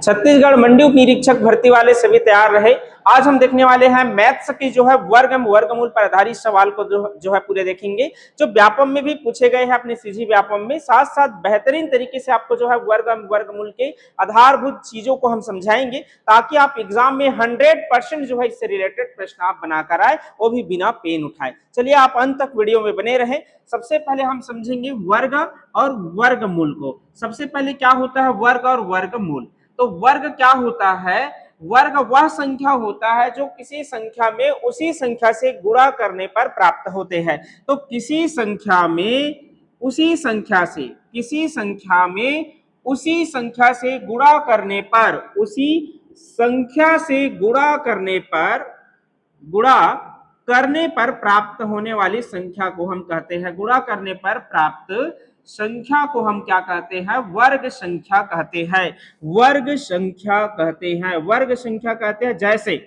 छत्तीसगढ़ मंडी निरीक्षक भर्ती वाले सभी तैयार रहे। आज हम देखने वाले हैं मैथ्स की जो है वर्गमूल पर आधारित सवाल को जो है पूरे देखेंगे, जो व्यापम में भी पूछे गए हैं अपने सीजी व्यापम में। साथ साथ बेहतरीन तरीके से आपको जो है वर्गमूल के आधारभूत चीजों को हम समझाएंगे, ताकि आप एग्जाम में 100% जो है इससे रिलेटेड प्रश्न आप बनाकर आए, वो भी बिना पेन उठाए। चलिए आप अंत तक वीडियो में बने रहें। सबसे पहले हम समझेंगे वर्ग और वर्गमूल को। सबसे पहले क्या होता है वर्ग और वर्गमूल? तो वर्ग क्या होता है? वर्ग वह संख्या होता है जो किसी संख्या में उसी संख्या से गुणा करने पर प्राप्त होते हैं। तो किसी संख्या में उसी संख्या से उसी संख्या से गुणा करने पर प्राप्त होने वाली संख्या को हम कहते हैं, गुणा करने पर प्राप्त संख्या को हम क्या कहते हैं? वर्ग संख्या कहते हैं। वर्ग संख्या कहते हैं। जैसे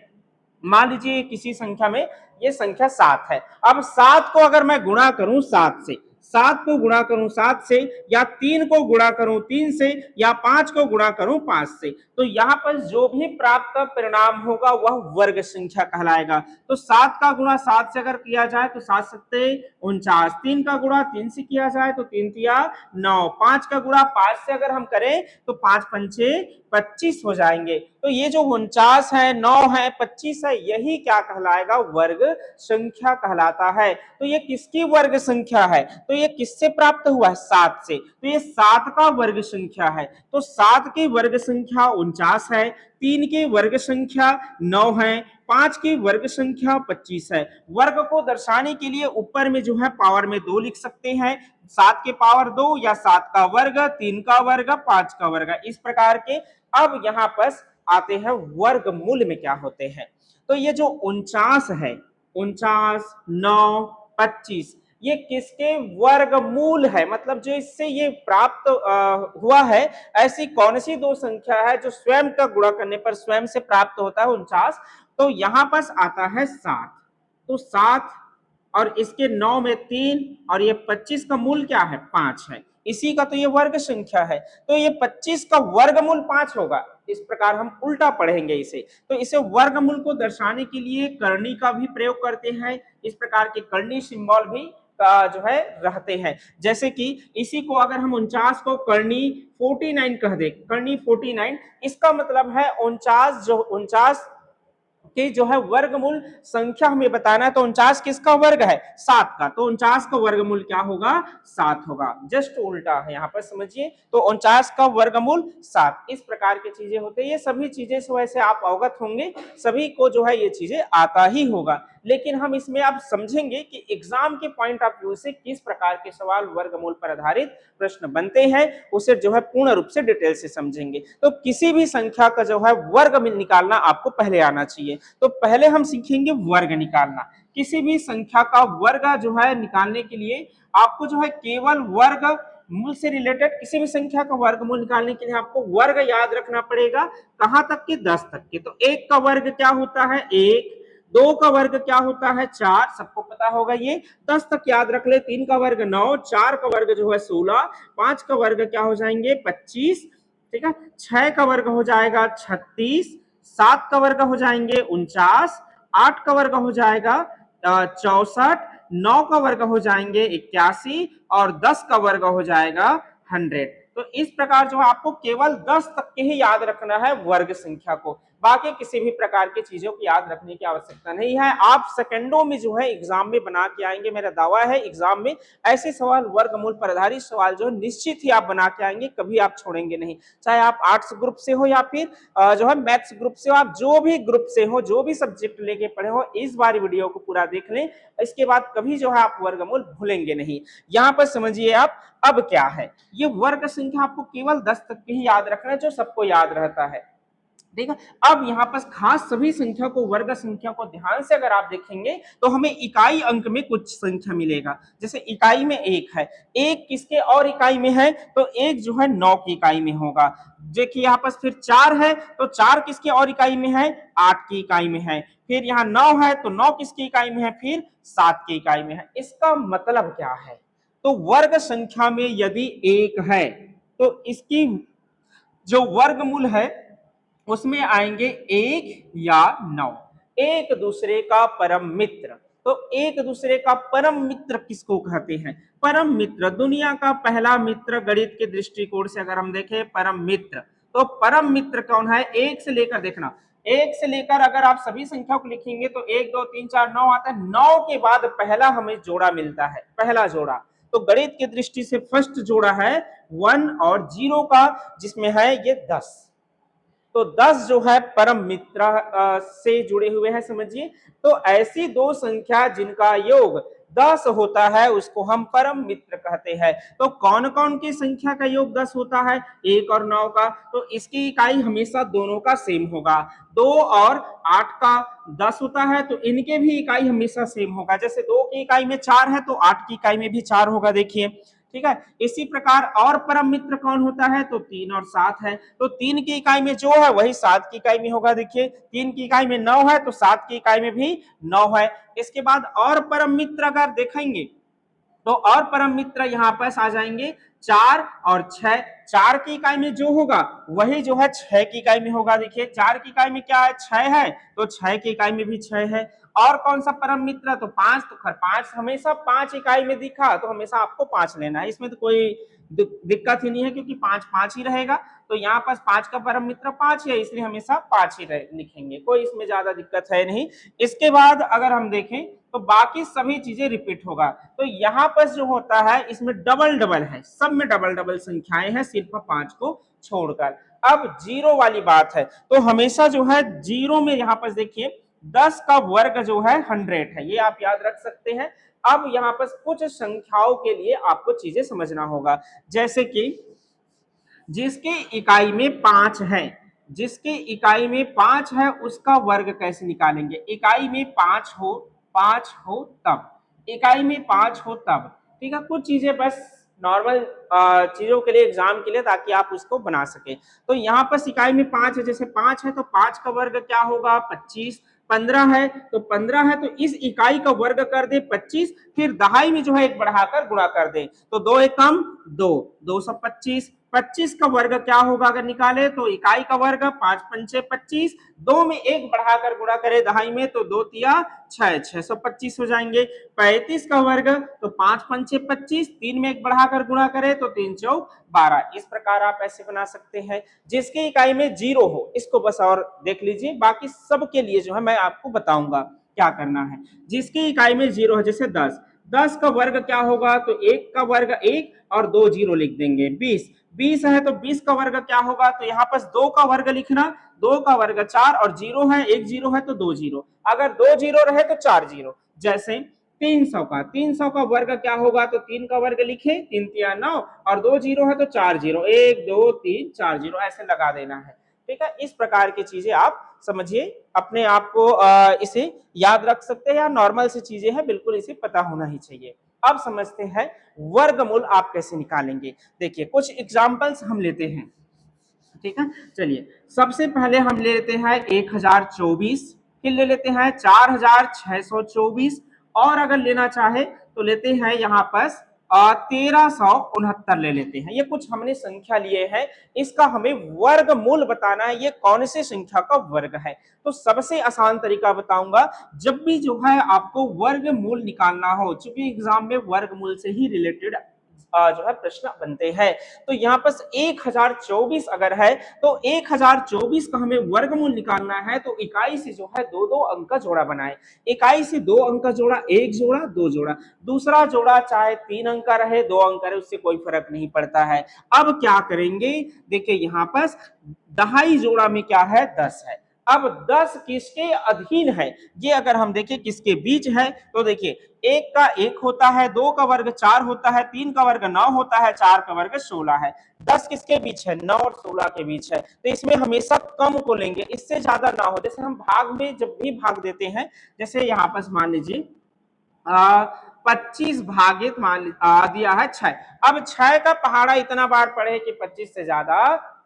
मान लीजिए किसी संख्या में ये संख्या 7 है। अब 7 को अगर मैं गुणा करूं 7 से, 7 को गुणा करूं 7 से, या 3 को गुणा करूं 3 से, या 5 को गुणा करूं 5 से, तो यहाँ पर जो भी प्राप्त परिणाम होगा वह वर्ग संख्या कहलाएगा। तो 7 का गुणा 7 से अगर किया जाए तो 7 सत्ते 49, 3 का गुणा 3 से किया जाए तो 3 तिया 9, 5 का गुणा 5 से अगर हम करें तो 5 पंचे 25 हो जाएंगे। तो ये जो 49 है, 9 है, 25 है, यही क्या कहलाएगा? वर्ग संख्या कहलाता है। तो ये किसकी वर्ग संख्या है? तो ये किससे प्राप्त हुआ है? 7 से। तो ये 7 का वर्ग संख्या है। तो 7 की वर्ग संख्या 49 है, 3 की वर्ग संख्या 9 है, 5 की वर्ग संख्या 25 है। वर्ग को दर्शाने के लिए ऊपर में जो है पावर में 2 लिख सकते हैं, 7 के पावर 2, या 7 का वर्ग, 3 का वर्ग, 5 का वर्ग, इस प्रकार के। अब यहाँ पर आते हैं वर्गमूल में क्या होते हैं। तो ये जो 49 है, 49, 9, 25, ये किसके वर्गमूल है? मतलब जो इससे ये प्राप्त हुआ है, ऐसी कौन सी दो संख्या है जो स्वयं का गुणा करने पर स्वयं से प्राप्त होता है 49? तो यहाँ पर आता है 7। तो 7 और इसके 9 में 3 और ये 25 का मूल क्या है? 5 है। इसी का तो ये वर्ग संख्या है। तो ये 25 का वर्गमूल 5 होगा। इस प्रकार हम उल्टा पढ़ेंगे इसे। तो इसे वर्गमूल को दर्शाने के लिए करनी का भी प्रयोग करते हैं। इस प्रकार के करनी सिंबल भी जो है रहते हैं। जैसे कि इसी को अगर हम 49 को करनी 49 कह दे, करनी 49, इसका मतलब है 49 कि जो है वर्गमूल संख्या हमें बताना है। तो 49 किसका वर्ग है? 7 का। तो 49 का वर्गमूल क्या होगा? 7 होगा। जस्ट उल्टा है यहाँ पर, समझिए। तो 49 का वर्गमूल 7। इस प्रकार की चीजें होती है। ये सभी चीजें से वैसे आप अवगत होंगे, सभी को जो है ये चीजें आता ही होगा। लेकिन हम इसमें आप समझेंगे कि एग्जाम के पॉइंट ऑफ व्यू से किस प्रकार के सवाल वर्गमूल पर आधारित प्रश्न बनते हैं, उसे जो है पूर्ण रूप से डिटेल से समझेंगे। तो किसी भी संख्या का जो है वर्ग निकालना आपको पहले आना चाहिए। तो पहले हम सीखेंगे वर्ग निकालना। किसी भी संख्या का वर्ग जो है निकालने के लिए आपको जो है केवल वर्ग मूल से रिलेटेड किसी भी संख्या का वर्गमूल निकालने के लिए आपको वर्ग याद रखना पड़ेगा। कहां तक के? 10 तक के। तो 1 का वर्ग क्या होता है? 1। 2 का वर्ग क्या होता है? 4, सबको पता होगा ये। 10 तक याद रख ले। 3 का वर्ग 9, 4 का वर्ग जो है 16, 5 का वर्ग क्या हो जाएंगे? 25, ठीक है। 6 का वर्ग हो जाएगा 36, 7 का वर्ग हो जाएंगे 49, 8 का वर्ग हो जाएगा 64, 9 का वर्ग हो जाएंगे 81, और 10 का वर्ग हो जाएगा 100। तो इस प्रकार जो है आपको केवल 10 तक के ही याद रखना है वर्ग संख्या को। बाकी किसी भी प्रकार की चीजों को याद रखने की आवश्यकता नहीं है। आप सेकंडों में जो है एग्जाम में बना के आएंगे। मेरा दावा है एग्जाम में ऐसे सवाल, वर्गमूल पर आधारित सवाल जो है निश्चित ही आप बना के आएंगे, कभी आप छोड़ेंगे नहीं। चाहे आप आर्ट्स ग्रुप से हो या फिर जो है मैथ्स ग्रुप से हो, आप जो भी ग्रुप से हो, जो भी सब्जेक्ट लेके पढ़े हो, इस बार वीडियो को पूरा देख लें। इसके बाद कभी जो है आप वर्गमूल भूलेंगे नहीं। यहाँ पर समझिए आप अब क्या है। ये वर्ग संख्या आपको केवल 10 तक के ही याद रखना है, जो सबको याद रहता है, ठीक है। अब यहाँ पर खास सभी संख्या को, वर्ग संख्या को ध्यान से अगर आप देखेंगे तो हमें इकाई अंक में कुछ संख्या मिलेगा। जैसे इकाई में 1 है, 1 किसके और इकाई में है? तो 1 जो है 9 की इकाई में होगा। देखिए यहाँ पर फिर 4 है, तो 4 किसके और इकाई में है? 8 की इकाई में है। फिर यहाँ 9 है, तो 9 किसकी इकाई में है? फिर 7 की इकाई में है। इसका मतलब क्या है? तो वर्ग संख्या में यदि 1 है तो इसकी जो वर्गमूल है उसमें आएंगे 1 या 9। एक दूसरे का परम मित्र। तो एक दूसरे का परम मित्र किसको कहते हैं? परम मित्र, दुनिया का पहला मित्र गणित के दृष्टिकोण से अगर हम देखें परम मित्र, तो परम मित्र कौन है? एक से लेकर देखना, एक से लेकर अगर आप सभी संख्या को लिखेंगे तो 1 2 3 4 9 आता है। 9 के बाद पहला हमें जोड़ा मिलता है, पहला जोड़ा। तो गणित की दृष्टि से फर्स्ट जोड़ा है 1 और 0 का, जिसमें है ये 10। तो 10 जो है परम मित्र से जुड़े हुए हैं, समझिए। तो ऐसी दो संख्या जिनका योग 10 होता है उसको हम परम मित्र कहते हैं। तो कौन कौन की संख्या का योग 10 होता है? 1 और 9 का। तो इसकी इकाई हमेशा दोनों का सेम होगा। 2 और 8 का 10 होता है, तो इनके भी इकाई हमेशा सेम होगा। जैसे 2 की इकाई में 4 है तो 8 की इकाई में भी 4 होगा, देखिए, ठीक है। इसी प्रकार और परम मित्र कौन होता है? तो 3 और 7 है। तो 3 की इकाई में जो है वही 7 की इकाई में होगा, देखिए। 3 की इकाई में 9 है तो 7 की इकाई में भी 9 है। इसके बाद और परम मित्र अगर देखेंगे तो और परम मित्र यहाँ पर आ जाएंगे 4 और 6। 4 की इकाई में जो होगा वही जो है 6 की इकाई में होगा, देखिए। 4 की इकाई में क्या है? 6 है, तो 6 की इकाई में भी 6 है। और कौन सा परम मित्र? तो 5। तो 5 हमेशा 5 इकाई में दिखा तो हमेशा आपको 5 लेना है, इसमें तो कोई दिक्कत ही नहीं है, क्योंकि 5 5 ही रहेगा। तो यहाँ पर 5 का परम मित्र 5 है, इसलिए हमेशा 5 ही लिखेंगे, कोई इसमें ज्यादा दिक्कत है नहीं। इसके बाद अगर हम देखें तो बाकी सभी चीजें रिपीट होगा। तो यहाँ पर जो होता है इसमें डबल डबल है, सब में डबल डबल संख्याएं हैं, सिर्फ 5 को छोड़कर। अब जीरो वाली बात है, तो हमेशा जो है जीरो में यहाँ पर देखिए 10 का वर्ग जो है 100 है, ये आप याद रख सकते हैं। अब यहाँ पर कुछ संख्याओं के लिए आपको चीजें समझना होगा, जैसे कि जिसकी इकाई में 5 है, जिसकी इकाई में 5 है उसका वर्ग कैसे निकालेंगे? इकाई में 5 हो तब, इकाई में 5 हो तब, ठीक है। कुछ चीजें बस नॉर्मल चीजों के लिए, एग्जाम के लिए, ताकि आप उसको बना सके। तो यहाँ पर इकाई में 5 है, जैसे 5 है तो 5 का वर्ग क्या होगा? 25। 15 है तो 15 है, तो इस इकाई का वर्ग कर दे 25, फिर दहाई में जो है एक बढ़ाकर गुणा कर दे, तो 2 एक कम 2, 225। 25 का वर्ग क्या होगा अगर निकाले? तो इकाई का वर्ग 5 पंचे 25, 2 में एक बढ़ाकर गुणा करे दहाई में, तो 2 तिया 6, 625 हो जाएंगे। 35 का वर्ग तो 5 पंचे 25, 3 में एक बढ़ाकर गुणा करे तो 3 चौक 12। इस प्रकार आप ऐसे बना सकते हैं। जिसकी इकाई में 0 हो इसको बस और देख लीजिए, बाकी सब के लिए जो है मैं आपको बताऊंगा क्या करना है। जिसकी इकाई में 0 है, जैसे 10, 10 का वर्ग क्या होगा? तो 1 का वर्ग 1 और 2 0 लिख देंगे। 20, 20 है तो 20 का वर्ग क्या होगा? तो यहाँ पर 2 का वर्ग लिखना, 2 का वर्ग 4 और 0 है, 1 0 है तो 2 0, अगर 2 0 रहे तो 4 0। जैसे 300 का वर्ग क्या होगा? तो 3 का वर्ग लिखे, 3 तिया 9 और 2 0 है तो 4 0, 1 2 3 4 0 ऐसे लगा देना है, ठीक है। इस प्रकार की चीजें आप समझिए, अपने आप को इसे याद रख सकते हैं, या नॉर्मल सी चीजें हैं, बिल्कुल इसे पता होना ही चाहिए। अब समझते हैं वर्गमूल आप कैसे निकालेंगे। देखिए कुछ एग्जांपल्स हम लेते हैं, ठीक है। चलिए सबसे पहले हम ले लेते हैं 1024, फिर ले लेते हैं 4624, और अगर लेना चाहे तो लेते हैं यहाँ पर 1369 ले लेते हैं। ये कुछ हमने संख्या लिए हैं, इसका हमें वर्गमूल बताना है, ये कौन से संख्या का वर्ग है। तो सबसे आसान तरीका बताऊंगा, जब भी जो है आपको वर्गमूल निकालना हो, चूंकि एग्जाम में वर्गमूल से ही रिलेटेड जो है प्रश्न बनते हैं। तो यहाँ पर 1024 अगर है तो 1024 का हमें वर्गमूल निकालना है, तो इकाई से जो है दो दो अंक का जोड़ा बनाए। इकाई से 2 अंक का जोड़ा, 1 जोड़ा 2 जोड़ा, दूसरा जोड़ा चाहे 3 अंक का रहे 2 अंक का रहे, उससे कोई फर्क नहीं पड़ता है। अब क्या करेंगे? देखिए यहाँ पर दहाई जोड़ा में क्या है? 10 है। अब 10 किसके अधीन है? ये अगर हम देखें किसके बीच है, तो देखिए 1 का 1 होता है, 2 का वर्ग 4 होता है, 3 का वर्ग 9 होता है, 4 का वर्ग 16 है। 10 किसके बीच है? 9 और 16 के बीच है। तो इसमें हमेशा कम को लेंगे, इससे ज्यादा ना हो। जैसे हम भाग में जब भी भाग देते हैं, जैसे यहाँ पर मान लीजिए 25 भागित मान दिया है 6। अब 6 का पहाड़ा इतना बार पढ़े कि 25 से ज्यादा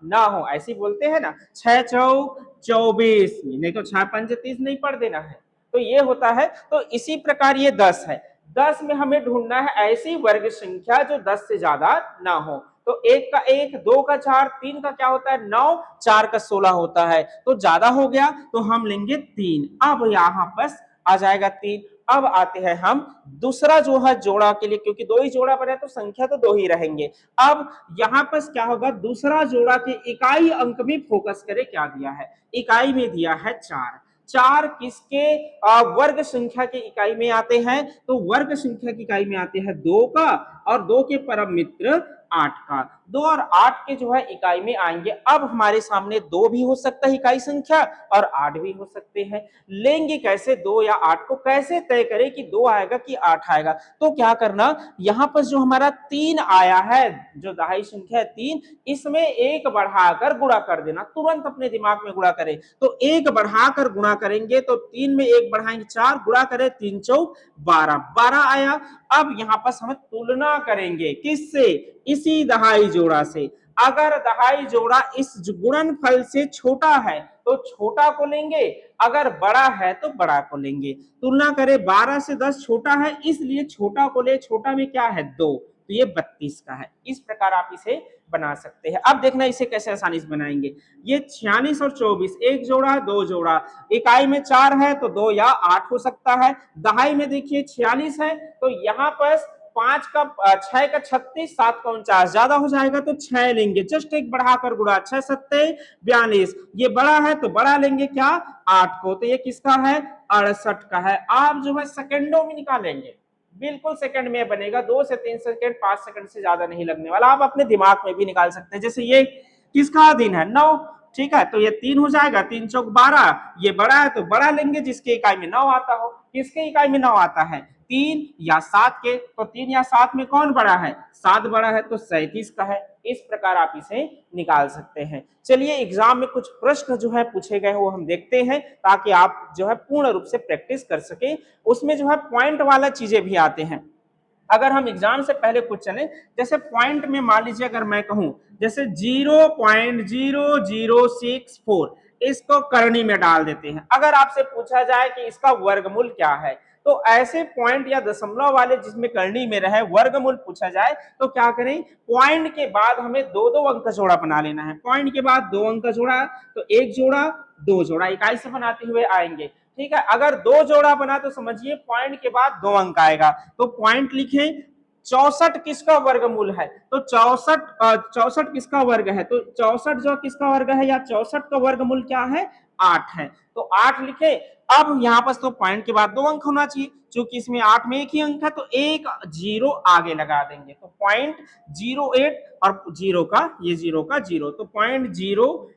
ना हो, ऐसी बोलते हैं ना। 6 चौक 24, नहीं तो 6 पंच 30 नहीं पढ़ देना है, तो ये होता है। तो इसी प्रकार ये 10 है, 10 में हमें ढूंढना है ऐसी वर्ग संख्या जो 10 से ज्यादा ना हो। तो एक का एक, दो का चार, तीन का क्या होता है 9, चार का 16 होता है, तो ज्यादा हो गया तो हम लेंगे 3। अब यहाँ बस आ जाएगा 3। अब आते हैं हम दूसरा जो है जोड़ा के लिए, क्योंकि दो ही जोड़ा बने तो संख्या तो दो ही रहेंगे। अब यहाँ पर क्या होगा, दूसरा जोड़ा के इकाई अंक में फोकस करें, क्या दिया है, इकाई में दिया है 4। 4 किसके वर्ग संख्या की इकाई में आते हैं, तो वर्ग संख्या की इकाई में आते हैं 2 का, और 2 के परम मित्र 8 का। 2 और 8 के जो है इकाई में आएंगे। अब हमारे सामने 2 भी हो सकता है इकाई संख्या और 8 भी हो सकते हैं। लेंगे कैसे 2 या 8 को, कैसे तय करें कि 2 आएगा कि 8 आएगा, तो क्या करना, यहां पर जो हमारा 3 आया है, जो दहाई संख्या है 3, इसमें एक बढ़ाकर गुणा कर देना, तुरंत अपने दिमाग में गुणा करें। तो एक बढ़ाकर गुणा करेंगे तो 3 में एक बढ़ाएंगे 4, गुणा करें 3 चौक 12, 12 आया। अब यहां पर हम तुलना करेंगे किससे, इसी दहाई जोड़ा से। अगर दहाई जोड़ा इस गुणनफल से छोटा है तो छोटा को लेंगे, अगर बड़ा है तो बड़ा को लेंगे। तुलना करें, 12 से 10 छोटा है इसलिए छोटा को ले, छोटा में क्या है 2, तो ये 32 का है। इस प्रकार आप इसे बना सकते हैं। अब देखना इसे कैसे आसानी से बनाएंगे। ये 46 और 24, एक जोड़ा दो जोड़ा, इकाई में 4 है तो 2 या 8 हो सकता है। दहाई में देखिए 46 है तो यहाँ पर 5 का 6 का 36, 7 का 49, ज्यादा हो जाएगा तो 6 लेंगे, जस्ट एक बढ़ाकर गुणा, 6 सत्ते 42। ये बड़ा है तो बड़ा लेंगे क्या 8 को, तो ये किसका है 68 का है। आप जो है सेकंडों में निकालेंगे, बिल्कुल सेकंड में बनेगा, 2 से 3 सेकंड, 5 सेकंड से ज्यादा नहीं लगने वाला। आप अपने दिमाग में भी निकाल सकते हैं। जैसे ये किसका दिन है 9, ठीक है, तो ये 3 हो जाएगा, 3 चौक 12, ये बड़ा है तो बड़ा लेंगे जिसके इकाई में 9 आता हो। किसके इकाई में 9 आता है 3 या 7 के, तो 3 या 7 में कौन बड़ा है, 7 बड़ा है तो 37 का है। इस प्रकार आप इसे निकाल सकते हैं। चलिए एग्जाम में कुछ प्रश्न जो है पूछे गए वो हम देखते हैं, ताकि आप जो है पूर्ण रूप से प्रैक्टिस कर सके। उसमें जो है पॉइंट वाला चीजें भी आते हैं। अगर हम एग्जाम से पहले कुछ चले, जैसे पॉइंट में मान लीजिए अगर मैं कहूं जैसे 0.0064, इसको करनी में डाल देते हैं। अगर आपसे पूछा जाए कि इसका वर्गमूल क्या है, तो ऐसे पॉइंट या दशमलव वाले जिसमें करनी में रहे वर्गमूल पूछा जाए तो क्या करें, पॉइंट के बाद हमें दो दो अंक का जोड़ा बना लेना है। पॉइंट के बाद 2 अंक का जोड़ा, तो एक जोड़ा 2 जोड़ा इकाई से बनाते हुए आएंगे, ठीक है। अगर 2 जोड़ा बना तो समझिए पॉइंट के बाद 2 अंक आएगा, तो पॉइंट लिखे। 64 किसका वर्गमूल है, तो 64 किसका वर्ग है, तो 64 जो किसका वर्ग है, या 64 का वर्गमूल क्या है 8 है, तो 8 लिखे। अब यहाँ पर तो पॉइंट के बाद 2 अंक होना चाहिए, क्योंकि इसमें 8 में एक ही अंक है तो एक 0 आगे लगा देंगे, तो 0.08 और 0 का ये 0 का 0, तो 0.0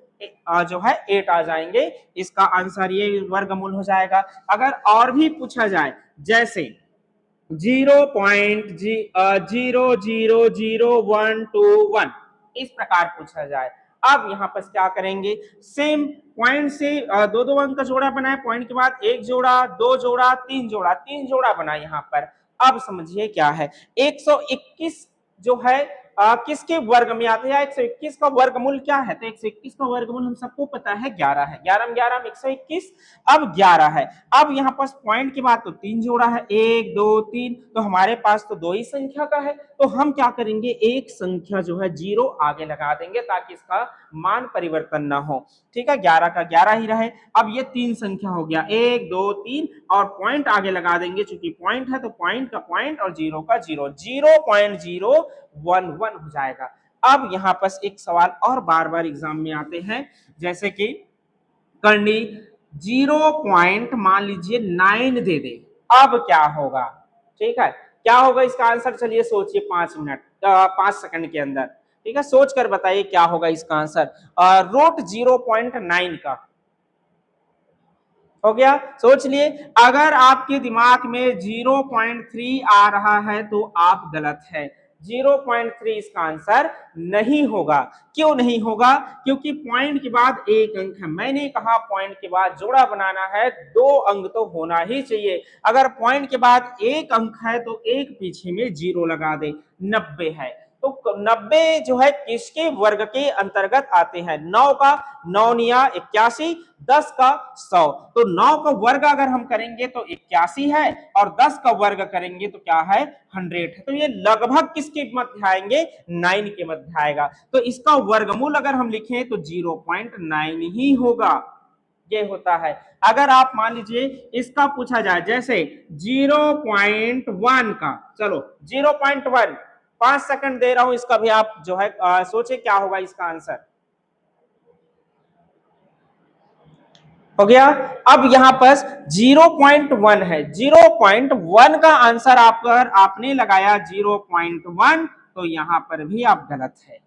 जो है 8 आ जाएंगे। इसका आंसर ये वर्गमूल हो जाएगा। अगर और भी पूछा जाए जैसे 0.000121 इस प्रकार पूछा जाए, अब यहाँ पर क्या करेंगे, सेम पॉइंट से दो दो अंक का जोड़ा बनाए, पॉइंट के बाद एक जोड़ा, 2 जोड़ा, 3 जोड़ा, 3 जोड़ा बना यहाँ पर। अब समझिए क्या है 121 जो है किसके वर्ग में आता है, 121 का वर्गमूल क्या है, तो 121 का वर्गमूल हम सबको पता है 11 है, 11 में 11 में 121, अब 11 है। अब यहाँ पास पॉइंट के बाद तो 3 जोड़ा है, 1 2 3, तो हमारे पास तो 2 ही संख्या का है, तो हम क्या करेंगे एक संख्या जो है 0 आगे लगा देंगे ताकि इसका मान परिवर्तन ना हो, ठीक है, 11 का 11 ही रहे। अब ये 3 संख्या हो गया 1 2 3, और पॉइंट आगे लगा देंगे, चूंकि पॉइंट है तो पॉइंट का पॉइंट और 0 का 0, 0.011 हो जाएगा। अब यहाँ पर एक सवाल और बार बार एग्जाम में आते हैं, जैसे कि करनी 0 मान लीजिए 9 दे दे, अब क्या होगा, ठीक है, क्या होगा इसका आंसर, चलिए सोचिए 5 सेकंड के अंदर, ठीक है, सोच कर बताइए क्या होगा इसका आंसर। रूट 0.9 का हो गया, सोच लिए। अगर आपके दिमाग में 0.3 आ रहा है तो आप गलत है, 0.3 इसका आंसर नहीं होगा। क्यों नहीं होगा, क्योंकि पॉइंट के बाद एक अंक है, मैंने कहा पॉइंट के बाद जोड़ा बनाना है 2 अंक तो होना ही चाहिए। अगर पॉइंट के बाद एक अंक है तो एक पीछे में 0 लगा दे, 90 है, तो 90 जो है किसके वर्ग के अंतर्गत आते हैं? 9 का 9 निया 81, 10 का 100। तो 9 का वर्ग अगर हम करेंगे तो 81 है और 10 का वर्ग करेंगे तो क्या है? 100 है। तो ये लगभग किसके मध्य आएंगे? 9 के मध्य आएगा। तो इसका वर्गमूल अगर हम लिखें तो 0.9 ही होगा। ये होता है। अगर आप मान लीजिए इसका पूछा जाए जैसे 0.1 का, चलो 0.1, 5 सेकंड दे रहा हूं, इसका भी आप जो है सोचे क्या होगा इसका आंसर। हो गया। अब यहां पर 0.1 है, 0.1 का आंसर आप अगर आपने लगाया 0.1 तो यहां पर भी आप गलत है।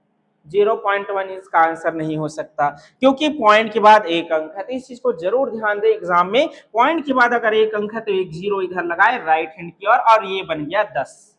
0.1 इसका आंसर नहीं हो सकता क्योंकि पॉइंट के बाद एक अंक है। तो इस चीज को जरूर ध्यान दें एग्जाम में, पॉइंट के बाद अगर एक अंक है तो एक जीरो इधर लगाए राइट हैंड की ओर और ये बन गया 10।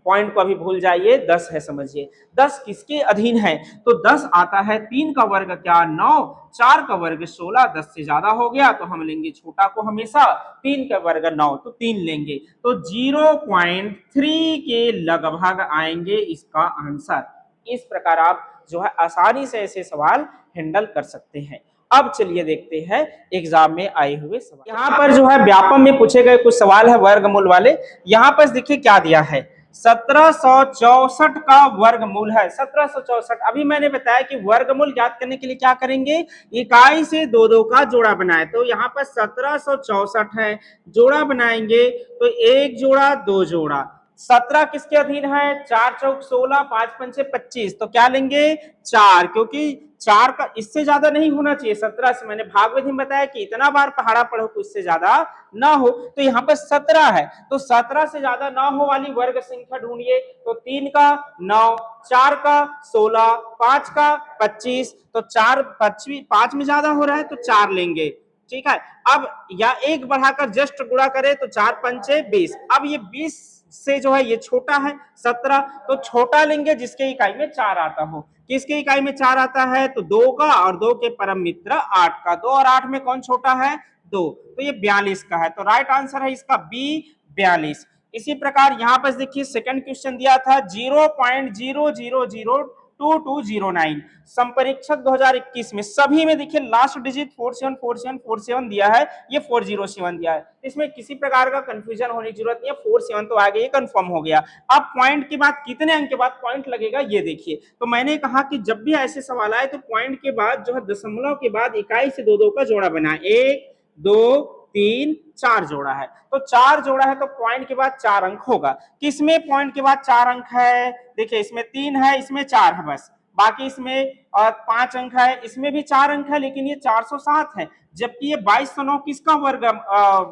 पॉइंट को अभी भूल जाइए, 10 है समझिए। 10 किसके अधीन है? तो 10 आता है 3 का वर्ग क्या 9, 4 का वर्ग 16, 10 से ज्यादा हो गया तो हम लेंगे छोटा को हमेशा, 3 का वर्ग 9 तो 3 लेंगे। तो 0.3 के लगभग आएंगे इसका आंसर। इस प्रकार आप जो है आसानी से ऐसे सवाल हैंडल कर सकते हैं। अब चलिए देखते हैं एग्जाम में आए हुए सवाल। यहाँ पर जो है व्यापम में पूछे गए कुछ सवाल है वर्गमूल वाले। यहाँ पर देखिए क्या दिया है, 1764 का वर्गमूल है। 1764, अभी मैंने बताया कि वर्गमूल ज्ञात करने के लिए क्या करेंगे, इकाई से दो दो का जोड़ा बनाए। तो यहाँ पर 1764 है, जोड़ा बनाएंगे तो एक जोड़ा दो जोड़ा। 17 किसके अधीन है? 4 चौक 16, 5 पंचे 25, तो क्या लेंगे 4, क्योंकि 4 का इससे ज्यादा नहीं होना चाहिए। 17 से मैंने भागवत में बताया कि इतना बार पहाड़ा पढ़ो कि उससे ज्यादा ना हो, तो यहाँ पर 17 है तो 17 से ज्यादा ना हो वाली वर्ग संख्या ढूंढिए। तो 3 का 9, 4 का 16, 5 का 25, तो 4 5 में ज्यादा हो रहा है तो 4 लेंगे। ठीक है। अब या एक बढ़ाकर जस्ट गुणा करें तो 4 पंचे 20। अब ये 20 से जो है ये छोटा है 17, तो छोटा लेंगे जिसके इकाई में 4 आता हो। किसके इकाई में 4 आता है? तो 2 का, और 2 के परम मित्र 8 का। 2 और 8 में कौन छोटा है? 2, तो ये 42 का है। तो राइट आंसर है इसका बी 42। इसी प्रकार यहां पर देखिए सेकंड क्वेश्चन दिया था 0.0002209, संपरीक्षक 2021 में सभी में देखिए लास्ट डिजिट 474747 दिया है, ये 407 दिया है। इसमें किसी प्रकार का कंफ्यूजन होने की जरूरत नहीं है, 47 तो आगे ये कंफर्म हो गया। अब पॉइंट के बाद कितने अंक के बाद पॉइंट लगेगा ये देखिए। तो मैंने कहा कि जब भी ऐसे सवाल आए तो पॉइंट के बाद जो है दशमलव के बाद इकाई से दो दो का जोड़ा बनाए। 1 2 3 4 जोड़ा है, तो 4 जोड़ा है तो पॉइंट के बाद 4 अंक होगा। किसमें पॉइंट के बाद 4 अंक है? देखिए इसमें 3 है, इसमें 4 है बस, बाकी इसमें 5 अंक है, इसमें भी 4 अंक है, लेकिन ये 407 है। जबकि ये 2209 किसका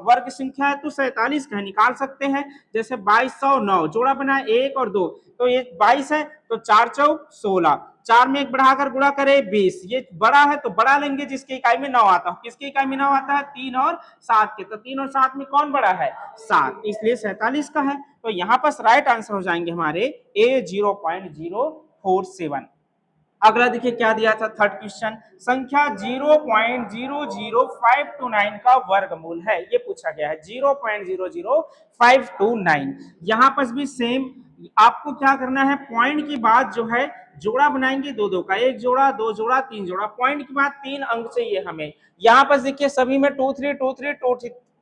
वर्ग संख्या है? तो 47 का है, निकाल सकते हैं। जैसे 2209 जोड़ा बना 1 और 2, तो ये 22 है तो 4 चौक 16, 4 में एक बढ़ाकर गुणा करे 20। ये बड़ा है तो बड़ा लेंगे जिसके इकाई में 9 आता है। किसके इकाई में 9 आता है? 3 और 7 के। तो 3 और 7 में कौन बड़ा है? 7, इसलिए 47 का है। तो यहाँ पर राइट आंसर हो जाएंगे हमारे ए 0.047। अगला देखिए क्या दिया था थर्ड क्वेश्चन, संख्या 0.00529 का वर्गमूल है, ये पूछा गया है 0.00529। यहाँ पर भी सेम आपको क्या करना है, पॉइंट के बाद जो है जोड़ा बनाएंगे दो दो का, एक जोड़ा दो जोड़ा तीन जोड़ा, पॉइंट के बाद 3 अंक चाहिए हमें। यहाँ पर देखिए सभी में 2 3 2 3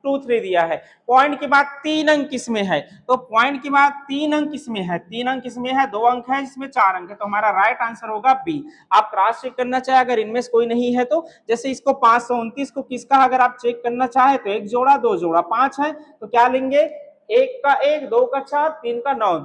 2 3 दिया है, पॉइंट के बाद 3 अंक किसमें है? तो पॉइंट के बाद 3 अंक किसमें है? 3 अंक किसमें है? 2 अंक है, इसमें 4 अंक है, तो हमारा राइट आंसर होगा बी। आप क्रॉस चेक करना चाहे अगर इनमें से कोई नहीं है तो, जैसे इसको 529 को किसका अगर आप चेक करना चाहे तो एक जोड़ा दो जोड़ा 5 है तो क्या लेंगे, एक का 1 2 का 4 3 का 9,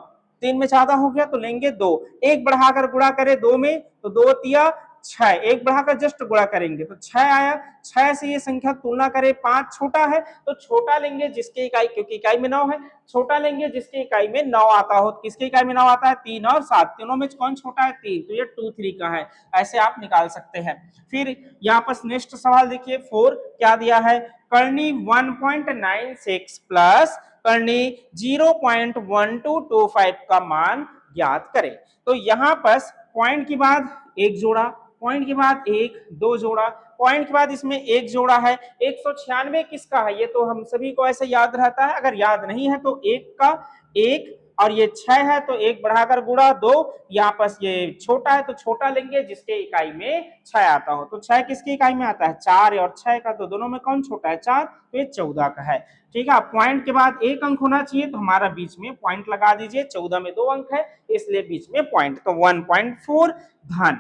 3 में ज्यादा हो गया तो लेंगे 2, एक बढ़ाकर गुणा करें 2 में तो 2 तिया 6, एक बढ़ाकर जस्ट गुणा करेंगे तो 6 आया। 6 से ये संख्या तुलना करें 5 छोटा है तो छोटा लेंगे जिसके इकाई, क्योंकि इकाई में 9 है, छोटा लेंगे जिसके इकाई में 9 आता हो। किसके इकाई में 9 आता है? 3 और 7, तीनों में कौन छोटा है? 3, तो ये 2 3 का है। ऐसे आप निकाल सकते हैं। फिर यहाँ पर नेक्स्ट सवाल देखिए 4 क्या दिया है, कर्णी 1.96 प्लस कर्णी 0.1225 का मान ज्ञात करें। तो यहाँ पर पॉइंट के बाद एक जोड़ा, पॉइंट के बाद एक दो जोड़ा, पॉइंट के बाद इसमें एक जोड़ा है। 196 किसका है? ये तो हम सभी को ऐसे याद रहता है, अगर याद नहीं है तो एक का एक और ये 6 है तो 1 बढ़ाकर गुणा 2, यहाँ पर ये छोटा है तो छोटा लेंगे जिसके इकाई में 6 आता हो। तो 6 किसकी इकाई में आता है? 4 और 6 का, तो दोनों में कौन छोटा है? 4, तो ये 14 का है। ठीक है, पॉइंट के बाद 1 अंक होना चाहिए तो हमारा बीच में पॉइंट लगा दीजिए। 14 में 2 अंक है इसलिए बीच में पॉइंट, तो 1.4 धन।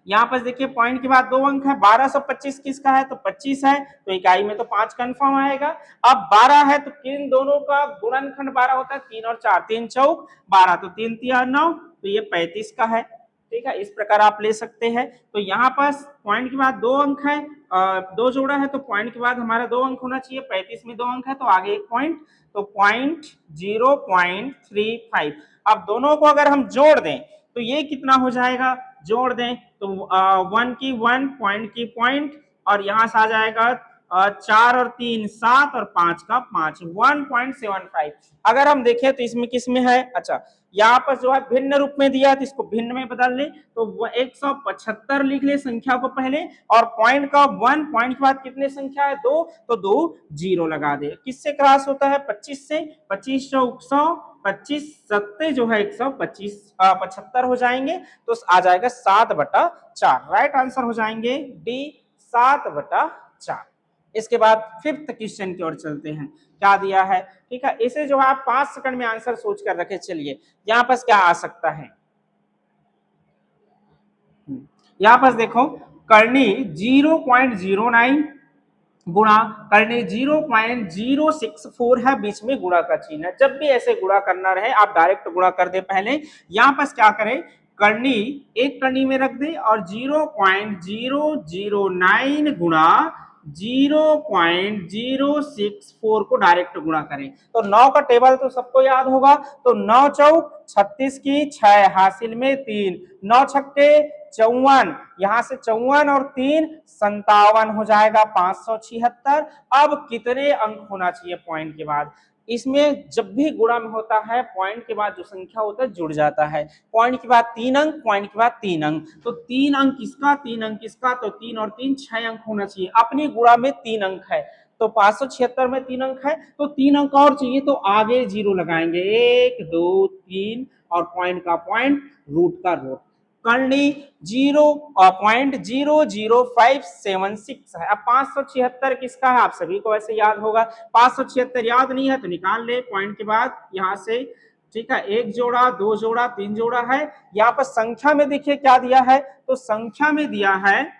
यहाँ पर देखिए पॉइंट के बाद 2 अंक है। 1225 किसका है? तो 25 है, तो इकाई में तो 5 कंफर्म आएगा। अब 12 है तो किन दोनों का गुणनखंड 12 होता है? 3 और 4, 3 चौक 12, तो 3 तिया 9, तो ये 35 का है। ठीक है, इस प्रकार आप ले सकते हैं। तो यहाँ पर पॉइंट के बाद 2 अंक है, 2 जोड़ा है तो पॉइंट के बाद हमारा 2 अंक होना चाहिए। 35 में 2 अंक है तो आगे एक पॉइंट, तो पॉइंट 0.35। अब दोनों को अगर हम जोड़ दें तो ये कितना हो जाएगा? जोड़ दें तो 1 की 1, पॉइंट की पॉइंट, और यहां से आ जाएगा 4 और 3 7 और 5 का 5, 1.75। अगर हम देखें तो इसमें किसमें है? अच्छा, यहाँ पर जो है भिन्न रूप में दिया है तो इसको भिन्न में बदल ले, तो 175 लिख ले संख्या को पहले, और पॉइंट का 1, पॉइंट के बाद कितने संख्या है? 2, तो 2 जीरो लगा दे। किससे क्रॉस होता है? 25 से। 25 चौक 100, 25 सत्ते जो है 125, 75 हो जाएंगे, तो आ जाएगा 7/4। राइट आंसर हो जाएंगे डी, 7/4। इसके बाद 5th क्वेश्चन की ओर चलते हैं। क्या दिया है? ठीक है, इसे जो है आप 5 सेकंड में आंसर सोच कर रखे। चलिए यहाँ पर क्या आ सकता है? यहाँ पर देखो, करनी 0.09 गुणा करनी 0.064 है, बीच में गुणा का चिन्ह है। जब भी ऐसे गुणा करना रहे आप डायरेक्ट गुणा कर दे पहले। यहाँ पर क्या करें? करनी एक करनी में रख दे और 0.009 गुणा 0.064 को डायरेक्ट गुणा करें। तो 9 का टेबल तो सबको याद होगा, तो 9 चौक 36 की 6 हासिल में 3, 9 छक्के 54, यहां से 54 और 3 57 हो जाएगा 576। अब कितने अंक होना चाहिए पॉइंट के बाद? इसमें जब भी गुणा में होता है पॉइंट के बाद जो संख्या होता है जुड़ जाता है। पॉइंट के बाद 3 अंक, पॉइंट के बाद 3 अंक, तो 3 अंक किसका? 3 अंक किसका? तो 3 और 3 6 अंक होना चाहिए। अपनी गुणा में 3 अंक है तो 576 में 3 अंक है, तो 3 अंक और चाहिए तो आगे जीरो लगाएंगे, 1 2 3 और पॉइंट का पॉइंट, रूट का रूट। करनी 0.00576 है। अब 576 किसका है? आप सभी को वैसे याद होगा। 576 याद नहीं है तो निकाल ले पॉइंट के बाद यहां से। ठीक है, 1 जोड़ा 2 जोड़ा 3 जोड़ा है। यहाँ पर संख्या में देखिए क्या दिया है, तो संख्या में दिया है,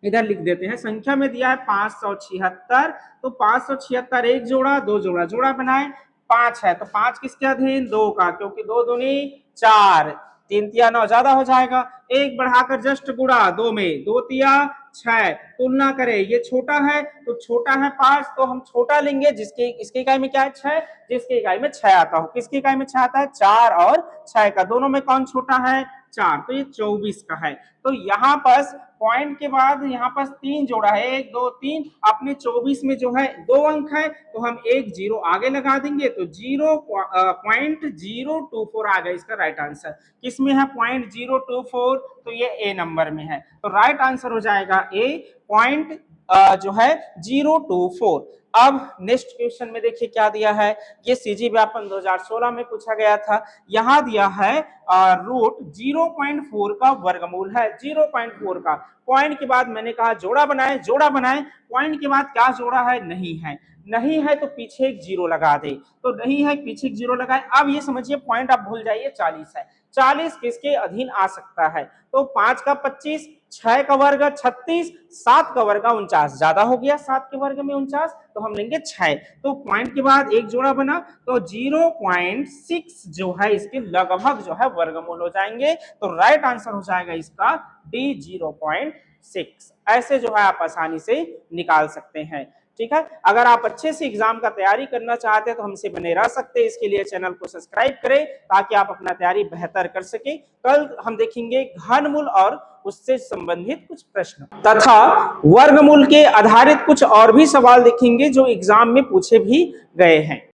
इधर लिख देते हैं, संख्या में दिया है 576, तो 576 1 जोड़ा 2 जोड़ा, जोड़ा बनाए 5 है तो 5 किसके अधीन? 2 का, क्योंकि 2 दूनी 4, 3 तिया 9 ज्यादा हो जाएगा। 1 बढ़ाकर जस्ट गुणा 2 में, 2 तिया 6, तुलना करें ये छोटा है तो छोटा है 5, तो हम छोटा लेंगे जिसके इसके इकाई में क्या है? 6, जिसके इकाई में 6 आता हो। किसकी इकाई में 6 आता है? 4 और 6 का, दोनों में कौन छोटा है? 4, तो ये 24 का है। तो यहाँ पर पॉइंट के बाद यहाँ पर 3 जोड़ा है, 1 2 3, अपने 24 में जो है 2 अंक है तो हम एक जीरो आगे लगा देंगे, तो 0.024 आ गया इसका राइट आंसर। किसमें है? 0.024, तो ये ए नंबर में है, तो राइट आंसर हो जाएगा ए, पॉइंट जो है 024। अब नेक्स्ट क्वेश्चन में देखिए क्या दिया है, ये सीजी व्यापन 2016 में पूछा गया था। यहां दिया है रूट 0.4 का वर्गमूल है, 0.4 का। पॉइंट के बाद मैंने कहा जोड़ा बनाए, जोड़ा बनाए, पॉइंट के बाद क्या जोड़ा है? नहीं है, नहीं है तो पीछे एक जीरो लगा दे, तो नहीं है पीछे एक जीरो लगाए। अब ये समझिए पॉइंट आप भूल जाइए, 40 है, 40 किसके अधीन आ सकता है? तो 5 का 25, 6 का वर्ग 36, 7 का वर्ग 49, ज्यादा हो गया 7 के वर्ग में 49, तो हम लेंगे 6। तो पॉइंट के बाद एक जोड़ा बना तो 0.6 जो है इसके लगभग जो है वर्गमूल हो जाएंगे, तो राइट आंसर हो जाएगा इसका डी, 0.6। ऐसे जो है आप आसानी से निकाल सकते हैं। ठीक है, अगर आप अच्छे से एग्जाम का तैयारी करना चाहते हैं तो हमसे बने रह सकते हैं। इसके लिए चैनल को सब्सक्राइब करें ताकि आप अपना तैयारी बेहतर कर सके। कल हम देखेंगे घनमूल और उससे संबंधित कुछ प्रश्न तथा वर्गमूल के आधारित कुछ और भी सवाल देखेंगे जो एग्जाम में पूछे भी गए हैं।